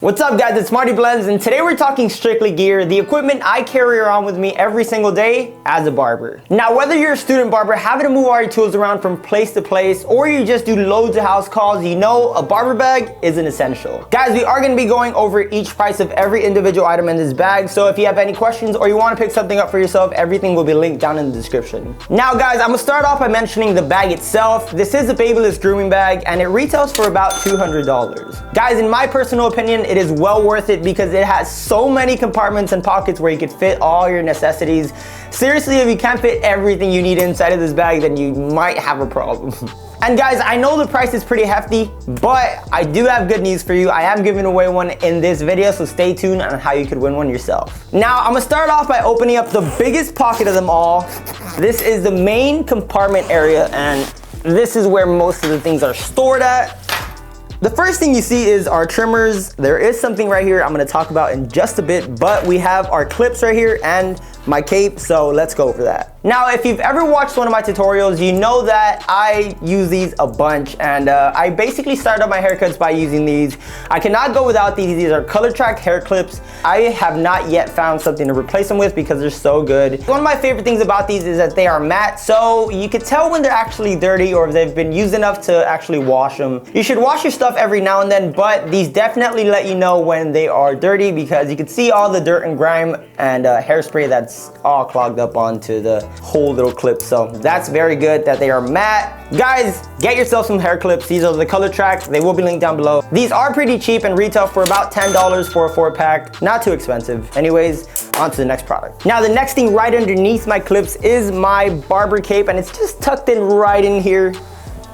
What's up guys, it's MartyBlendz and today we're talking strictly gear, the equipment I carry around with me every single day as a barber. Now whether you're a student barber having to move all your tools around from place to place or you just do loads of house calls, you know a barber bag is an essential. Guys, we are going to be going over each price of every individual item in this bag, so if you have any questions or you want to pick something up for yourself, everything will be linked down in the description. Now guys, I'm going to start off by mentioning the bag itself. This is a babyless grooming bag and it retails for about $200. Guys, in my personal opinion, it is well worth it because it has so many compartments and pockets where you could fit all your necessities. Seriously, if you can't fit everything you need inside of this bag, then you might have a problem. And guys, I know the price is pretty hefty, but I do have good news for you. I am giving away one in this video, so stay tuned on how you could win one yourself. Now, I'm gonna start off by opening up the biggest pocket of them all. This is the main compartment area, and this is where most of the things are stored at. The first thing you see is our trimmers. There is something right here I'm gonna talk about in just a bit, but we have our clips right here and my cape, so let's go over that. Now, if you've ever watched one of my tutorials, you know that I use these a bunch, and I basically started my haircuts by using these. I cannot go without these. These are color track hair clips. I have not yet found something to replace them with because they're so good. One of my favorite things about these is that they are matte, so you can tell when they're actually dirty or if they've been used enough to actually wash them. You should wash your stuff every now and then, but these definitely let you know when they are dirty because you can see all the dirt and grime and hairspray that's all clogged up onto the whole little clip. So that's very good that they are matte. Guys, get yourself some hair clips. These are the color tracks. They will be linked down below. These are pretty cheap and retail for about $10 for a 4-pack. Not too expensive. Anyways, on to the next product. Now the next thing right underneath my clips is my barber cape, and it's just tucked in right in here.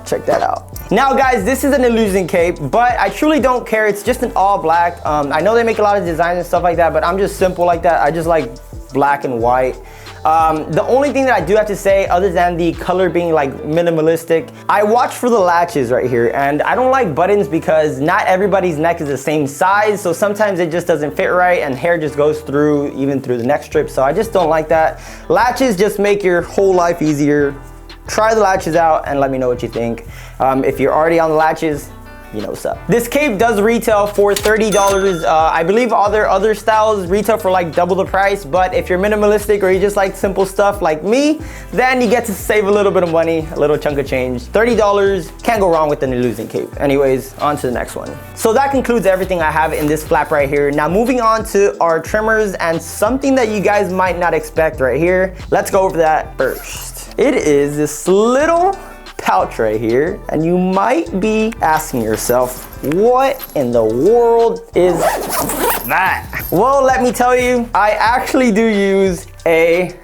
Check that out. Now guys, this is an illusion cape, but I truly don't care. It's just an all black. I know they make a lot of designs and stuff like that, but I'm just simple like that. I just like black and white. The only thing that I do have to say, other than the color being like minimalistic, I watch for the latches right here, and I don't like buttons because not everybody's neck is the same size, so sometimes it just doesn't fit right and hair just goes through, even through the neck strip, so I just don't like that. Latches just make your whole life easier. Try the latches out and let me know what you think. If you're already on the latches, you know what's up. This cape does retail for $30. I believe other styles retail for like double the price, but if you're minimalistic or you just like simple stuff like me, then you get to save a little bit of money, a little chunk of change. $30, can't go wrong with an illusion cape. Anyways, on to the next one. So that concludes everything I have in this flap right here. Now moving on to our trimmers and something that you guys might not expect right here. Let's go over that first. It is this little pouch right here, and you might be asking yourself, what in the world is that? Well, let me tell you, I actually do use a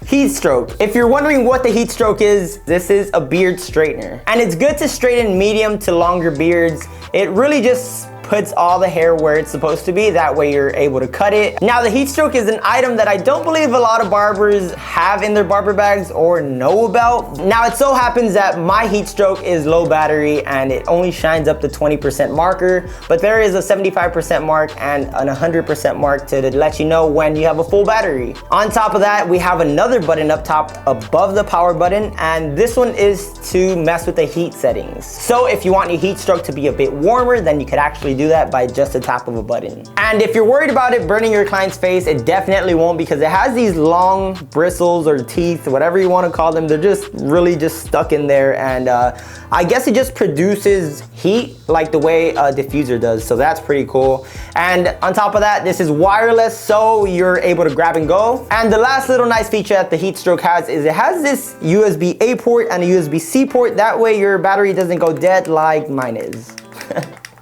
heat stroke. If you're wondering what the heat stroke is, this is a beard straightener, and it's good to straighten medium to longer beards. It really just puts all the hair where it's supposed to be. That way you're able to cut it. Now the heat stroke is an item that I don't believe a lot of barbers have in their barber bags or know about. Now it so happens that my heat stroke is low battery and it only shines up to 20% marker, but there is a 75% mark and an 100% mark to let you know when you have a full battery. On top of that, we have another button up top above the power button, and this one is to mess with the heat settings. So if you want your heat stroke to be a bit warmer, then you could actually do that by just a tap of a button. And if you're worried about it burning your client's face, it definitely won't, because it has these long bristles or teeth, whatever you want to call them. They're just really just stuck in there, and I guess it just produces heat like the way a diffuser does, so that's pretty cool. And on top of that, this is wireless, so you're able to grab and go. And the last little nice feature that the heat stroke has is it has this USB-A port and a USB-C port. That way your battery doesn't go dead like mine is.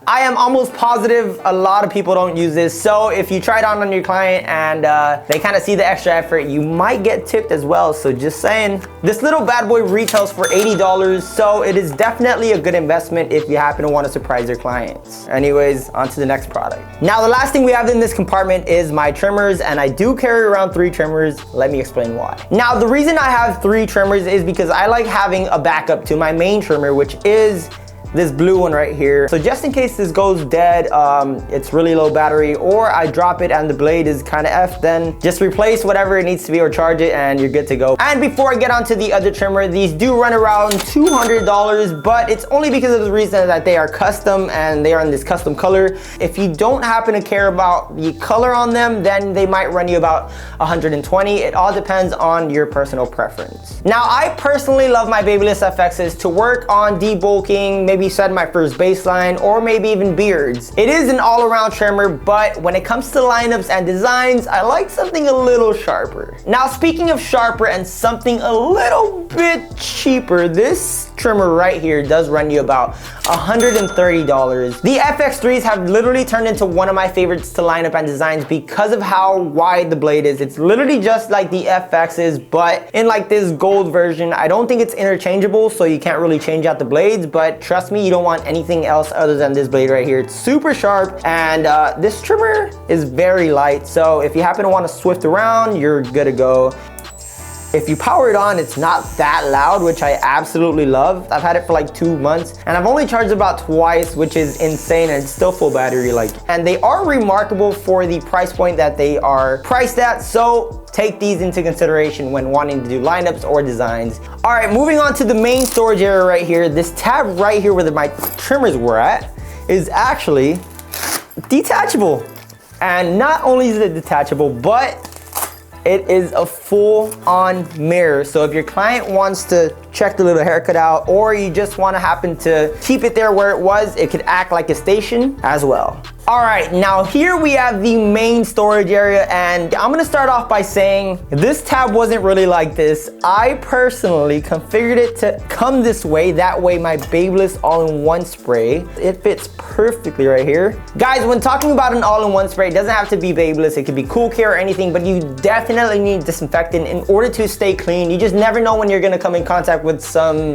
I am almost positive a lot of people don't use this, so if you try it on your client and they kind of see the extra effort, you might get tipped as well, so just saying. This little bad boy retails for $80, so it is definitely a good investment if you happen to want to surprise your clients. Anyways, on to the next product. Now the last thing we have in this compartment is my trimmers, and I do carry around 3 trimmers. Let me explain why. Now the reason I have 3 trimmers is because I like having a backup to my main trimmer, which is this blue one right here. So just in case this goes dead, it's really low battery, or I drop it and the blade is kind of F, then just replace whatever it needs to be or charge it and you're good to go. And before I get onto the other trimmer, these do run around $200, but it's only because of the reason that they are custom and they are in this custom color. If you don't happen to care about the color on them, then they might run you about 120. It all depends on your personal preference. Now, I personally love my Babyliss FXs to work on debulking, maybe set my first baseline, or maybe even beards. It is an all-around trimmer, but when it comes to lineups and designs, I like something a little sharper. Now, speaking of sharper and something a little bit cheaper, this trimmer right here does run you about $130. The FX3s have literally turned into one of my favorites to line up and designs because of how wide the blade is. It's literally just like the FXs, but in like this gold version. I don't think it's interchangeable, so you can't really change out the blades, but trust me, you don't want anything else other than this blade right here. It's super sharp, and this trimmer is very light, so if you happen to want to swift around, you're good to go. If you power it on, it's not that loud, which I absolutely love. I've had it for like 2 months and I've only charged about twice, which is insane, and it's still full battery. And they are remarkable for the price point that they are priced at. So take these into consideration when wanting to do lineups or designs. All right, moving on to the main storage area right here. This tab right here where my trimmers were at is actually detachable. And not only is it detachable, but it is a full-on mirror. So if your client wants to check the little haircut out, or you just want to happen to keep it there where it was, it could act like a station as well. All right, now here we have the main storage area, and I'm gonna start off by saying this tab wasn't really like this. I personally configured it to come this way. That way my Babyliss all-in-one spray, it fits perfectly right here. Guys, when talking about an all-in-one spray, it doesn't have to be Babyliss. It could be Cool Care or anything, but you definitely need disinfectant in order to stay clean. You just never know when you're gonna come in contact with some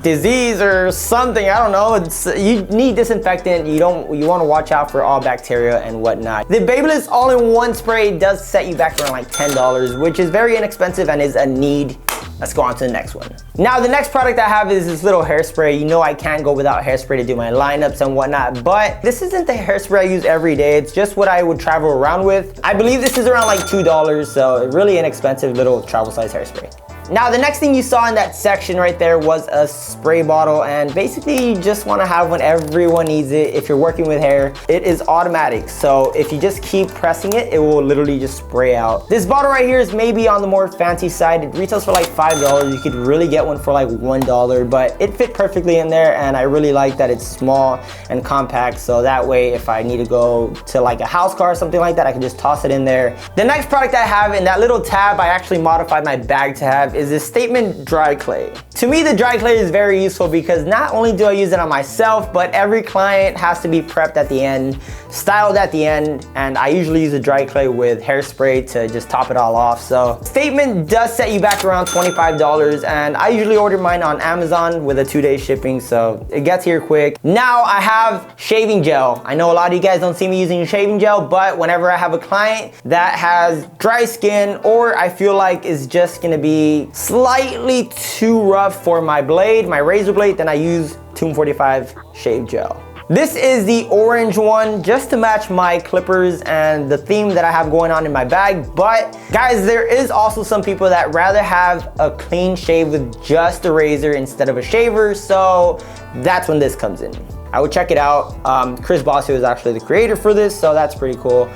disease or something. I don't know. You need disinfectant. You want to watch out for all bacteria and whatnot. The Babyliss all-in-one spray does set you back around like $10, which is very inexpensive and is a need. Let's go on to the next one. Now, the next product I have is this little hairspray. You know I can't go without hairspray to do my lineups and whatnot, but this isn't the hairspray I use every day. It's just what I would travel around with. I believe this is around like $2, so really inexpensive little travel size hairspray. Now, the next thing you saw in that section right there was a spray bottle, and basically you just want to have one. Everyone needs it if you're working with hair. It is automatic, so if you just keep pressing it, it will literally just spray out. This bottle right here is maybe on the more fancy side. It retails for like $5. You could really get one for like $1, but it fit perfectly in there, and I really like that it's small and compact, so that way if I need to go to like a house car or something like that, I can just toss it in there. The next product I have in that little tab, I actually modified my bag to have, is this Statement dry clay. To me, the dry clay is very useful because not only do I use it on myself, but every client has to be prepped at the end, styled at the end, and I usually use a dry clay with hairspray to just top it all off. So Statement does set you back around $25, and I usually order mine on Amazon with a 2-day shipping, so it gets here quick. Now I have shaving gel. I know a lot of you guys don't see me using shaving gel, but whenever I have a client that has dry skin, or I feel like is just gonna be slightly too rough for my blade, my razor blade, then I use 245 shave gel. This is the orange one, just to match my clippers and the theme that I have going on in my bag. But guys, there is also some people that rather have a clean shave with just a razor instead of a shaver, so that's when this comes in. I would check it out. Chris Bossio is actually the creator for this, so that's pretty cool.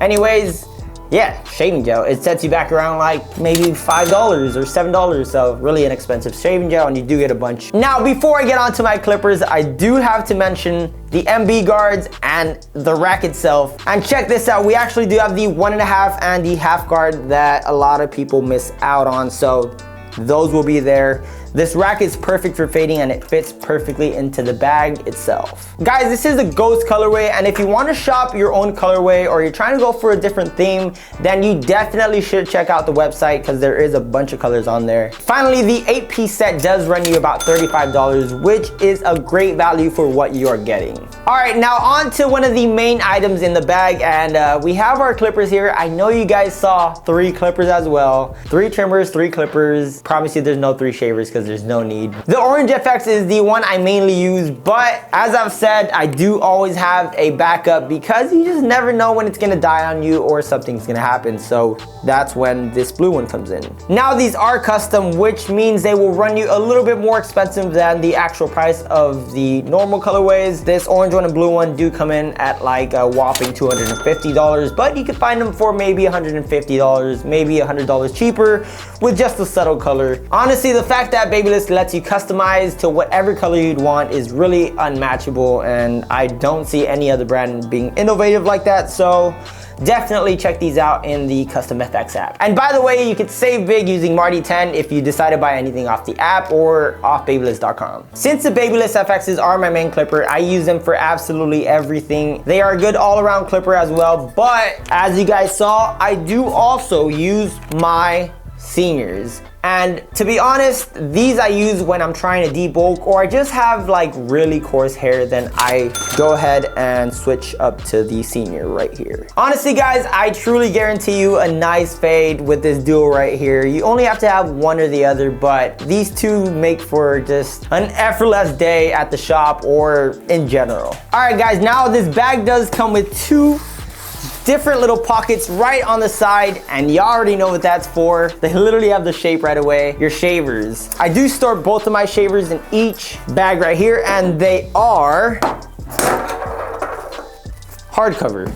Anyways, yeah, shaving gel. It sets you back around like maybe $5 or $7, so really inexpensive shaving gel, and you do get a bunch. Now, before I get onto my clippers, I do have to mention the MB guards and the rack itself. And check this out, we actually do have the 1.5 and the half guard that a lot of people miss out on, so those will be there. This rack is perfect for fading, and it fits perfectly into the bag itself. Guys, this is a ghost colorway, and if you want to shop your own colorway or you're trying to go for a different theme, then you definitely should check out the website because there is a bunch of colors on there. Finally, the 8-piece set does run you about $35, which is a great value for what you are getting. All right, now on to one of the main items in the bag, and we have our clippers here. I know you guys saw 3 clippers as well. 3 trimmers, 3 clippers. Promise you there's no 3 shavers because there's no need. The Orange FX is the one I mainly use, but as I've said, I do always have a backup because you just never know when it's gonna die on you or something's gonna happen. So that's when this blue one comes in. Now these are custom, which means they will run you a little bit more expensive than the actual price of the normal colorways. This orange one and blue one do come in at like a whopping $250, but you can find them for maybe $150, maybe $100 cheaper with just a subtle color. Honestly, the fact that Babyliss lets you customize to whatever color you'd want is really unmatchable, and I don't see any other brand being innovative like that. So definitely check these out in the Custom FX app. And by the way, you could save big using Marty10 if you decide to buy anything off the app or off Babyliss.com. Since the Babyliss FXs are my main clipper, I use them for absolutely everything. They are a good all-around clipper as well, but as you guys saw, I do also use my seniors. And to be honest, these I use when I'm trying to debulk or I just have like really coarse hair, then I go ahead and switch up to the senior right here. Honestly guys, I truly guarantee you a nice fade with this duo right here. You only have to have one or the other, but these two make for just an effortless day at the shop or in general. All right guys, now this bag does come with 2 different little pockets right on the side, and you already know what that's for. They literally have the shape right away. Your shavers. I do store both of my shavers in each bag right here, and they are hardcover.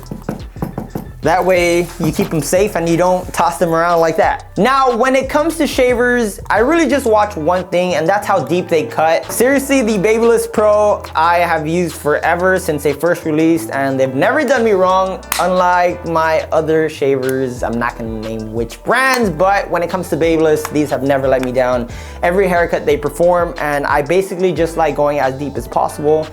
That way you keep them safe and you don't toss them around like that. Now, when it comes to shavers, I really just watch one thing, and that's how deep they cut. Seriously, the Babyliss Pro I have used forever since they first released, and they've never done me wrong, unlike my other shavers. I'm not gonna name which brands, but when it comes to Babyliss, these have never let me down. Every haircut they perform, and I basically just like going as deep as possible.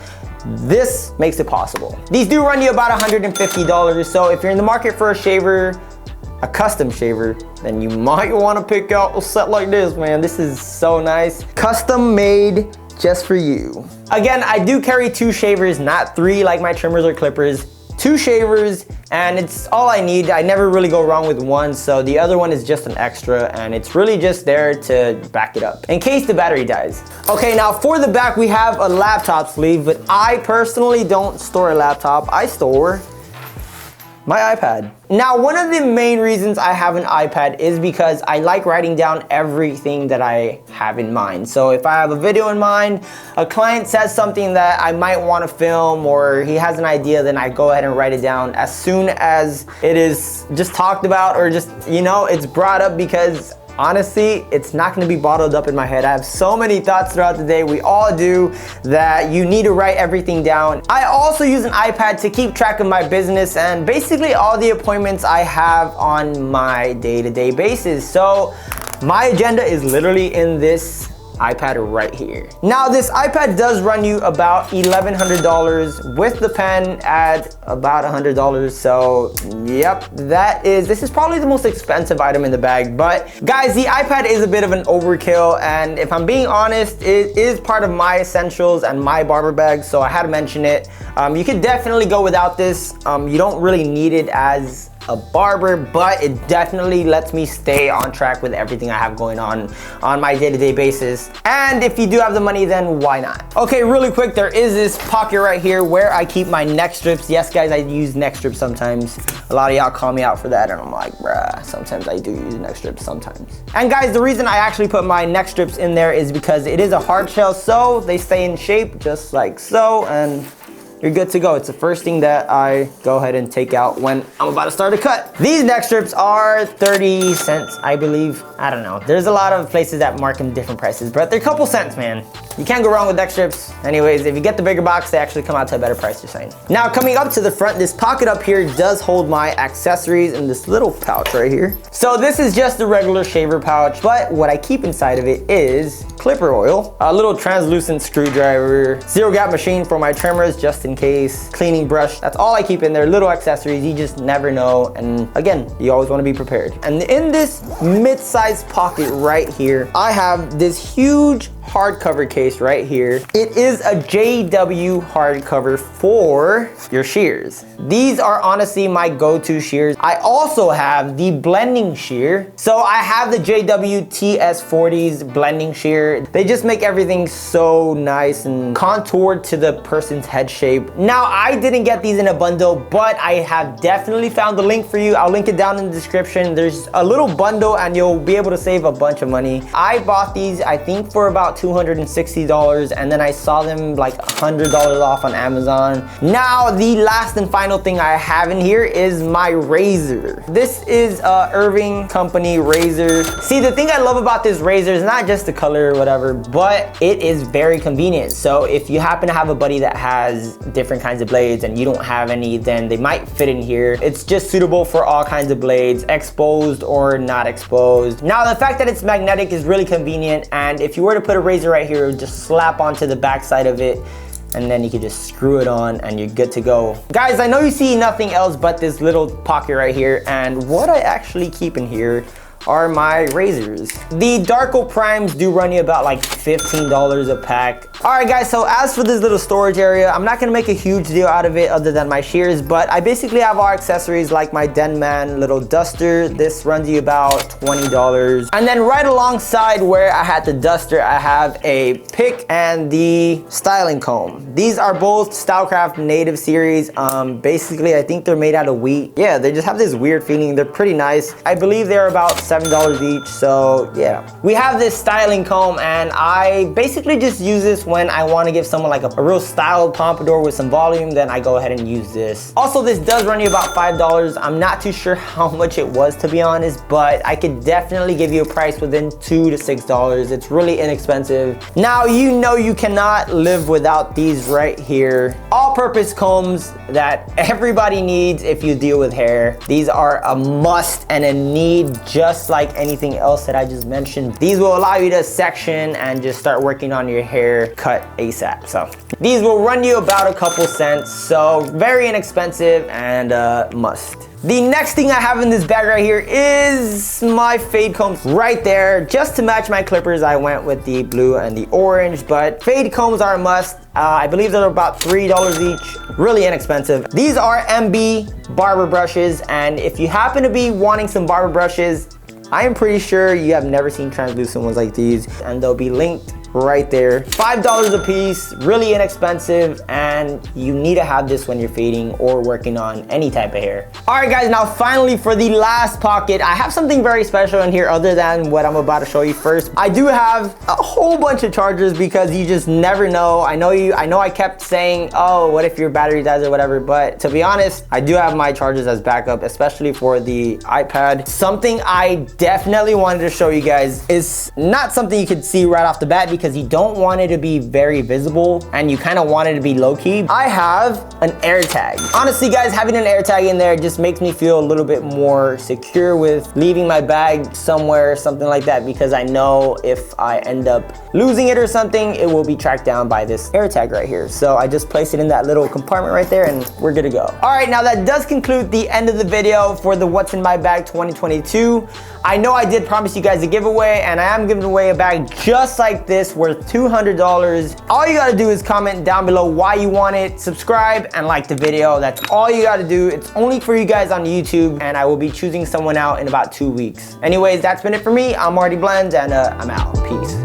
This makes it possible. These do run you about $150, so if you're in the market for a shaver, a custom shaver, then you might want to pick out a set like this, man. This is so nice. Custom made just for you. Again, I do carry 2 shavers, not 3 like my trimmers or clippers. 2 shavers, and it's all I need. I never really go wrong with one, so the other one is just an extra, and it's really just there to back it up in case the battery dies. Okay, now for the back we have a laptop sleeve, but I personally don't store a laptop. I store my iPad. Now, one of the main reasons I have an iPad is because I like writing down everything that I have in mind. So if I have a video in mind, a client says something that I might want to film, or he has an idea, then I go ahead and write it down as soon as it is just talked about, or just, you know, it's brought up, because honestly, it's not gonna be bottled up in my head. I have so many thoughts throughout the day, we all do, that you need to write everything down. I also use an iPad to keep track of my business and basically all the appointments I have on my day-to-day basis. So my agenda is literally in this iPad right here. Now this iPad does run you about $1,100 with the pen at about $100. So yep, this is probably the most expensive item in the bag. But guys, the iPad is a bit of an overkill, and if I'm being honest, it is part of my essentials and my barber bag, so I had to mention it. You could definitely go without this. You don't really need it as a barber, but it definitely lets me stay on track with everything I have going on my day-to-day basis. And if you do have the money, then why not? Okay, really quick, there is this pocket right here where I keep my neck strips. Yes guys, I use neck strips sometimes. A lot of y'all call me out for that, and I'm like, bruh, sometimes I do use neck strips sometimes. And guys, the reason I actually put my neck strips in there is because it is a hard shell, so they stay in shape just like so, and you're good to go. It's the first thing that I go ahead and take out when I'm about to start a cut. These neck strips are 30 cents, I believe. I don't know. There's a lot of places that mark them different prices, but they're a couple cents, man. You can't go wrong with neck strips. Anyways, if you get the bigger box, they actually come out to a better price, just saying. Now, coming up to the front, this pocket up here does hold my accessories in this little pouch right here. So this is just a regular shaver pouch, but what I keep inside of it is clipper oil, a little translucent screwdriver, zero gap machine for my trimmers just in case, cleaning brush. That's all I keep in there. Little accessories, you just never know. And again, you always want to be prepared. And in this mid-sized pocket right here, I have this huge hardcover case right here. It is a JW hardcover for your shears. These are honestly my go-to shears. I also have the blending shear. So I have the JW TS40's blending shear. They just make everything so nice and contoured to the person's head shape. Now, I didn't get these in a bundle, but I have definitely found the link for you. I'll link it down in the description. There's a little bundle and you'll be able to save a bunch of money. I bought these, I think, for about $260, and then I saw them like $100 off on Amazon. Now, the last and final thing I have in here is my razor. This is a Irving company razor. See, the thing I love about this razor is not just the color or whatever, but it is very convenient. So if you happen to have a buddy that has different kinds of blades and you don't have any, then they might fit in here. It's just suitable for all kinds of blades, exposed or not exposed. Now, the fact that it's magnetic is really convenient, and if you were to put a razor right here, it would just slap onto the back side of it, and then you can just screw it on and you're good to go. Guys, I know you see nothing else but this little pocket right here, and what I actually keep in here are my razors. The Darko Primes do run you about like $15 a pack. All right guys, so as for this little storage area, I'm not gonna make a huge deal out of it other than my shears, but I basically have all accessories like my Denman little duster. This runs you about $20. And then right alongside where I had the duster, I have a pick and the styling comb. These are both Stylecraft Native series. Basically, I think they're made out of wheat. Yeah, they just have this weird feeling. They're pretty nice. I believe they're about $7 each, so yeah. We have this styling comb, and I basically just use this when I want to give someone like a real styled pompadour with some volume. Then I go ahead and use this. Also, this does run you about $5. I'm not too sure how much it was, to be honest, but I could definitely give you a price within $2 to $6. It's really inexpensive. Now, you know you cannot live without these right here. All-purpose combs that everybody needs if you deal with hair. These are a must and a need, just like anything else that I just mentioned. These will allow you to section and just start working on your hair cut ASAP. So these will run you about a couple cents, so very inexpensive and must. The next thing I have in this bag right here is my fade combs right there. Just to match my clippers, I went with the blue and the orange, but fade combs are a must. I believe they're about $3 each, really inexpensive. These are MB barber brushes, and if you happen to be wanting some barber brushes, I am pretty sure you have never seen translucent ones like these, and they'll be linked right there. $5 a piece, really inexpensive, and you need to have this when you're fading or working on any type of hair. All right guys, now finally for the last pocket, I have something very special in here other than what I'm about to show you first. I do have a whole bunch of chargers because you just never know. I know I kept saying, oh, what if your battery dies or whatever, but to be honest, I do have my chargers as backup, especially for the iPad. Something I definitely wanted to show you guys is not something you could see right off the bat because you don't want it to be very visible and you kind of want it to be low-key. I have an AirTag. Honestly guys, having an AirTag in there just makes me feel a little bit more secure with leaving my bag somewhere, something like that, because I know if I end up losing it or something, it will be tracked down by this AirTag right here. So I just place it in that little compartment right there and we're good to go. All right, now that does conclude the end of the video for the What's in My Bag 2022. I know I did promise you guys a giveaway, and I am giving away a bag just like this worth $200. All you gotta do is comment down below why you want it, subscribe, and like the video. That's all you gotta do. It's only for you guys on YouTube, and I will be choosing someone out in about 2 weeks. Anyways, that's been it for me. I'm MartyBlendz, and I'm out. Peace.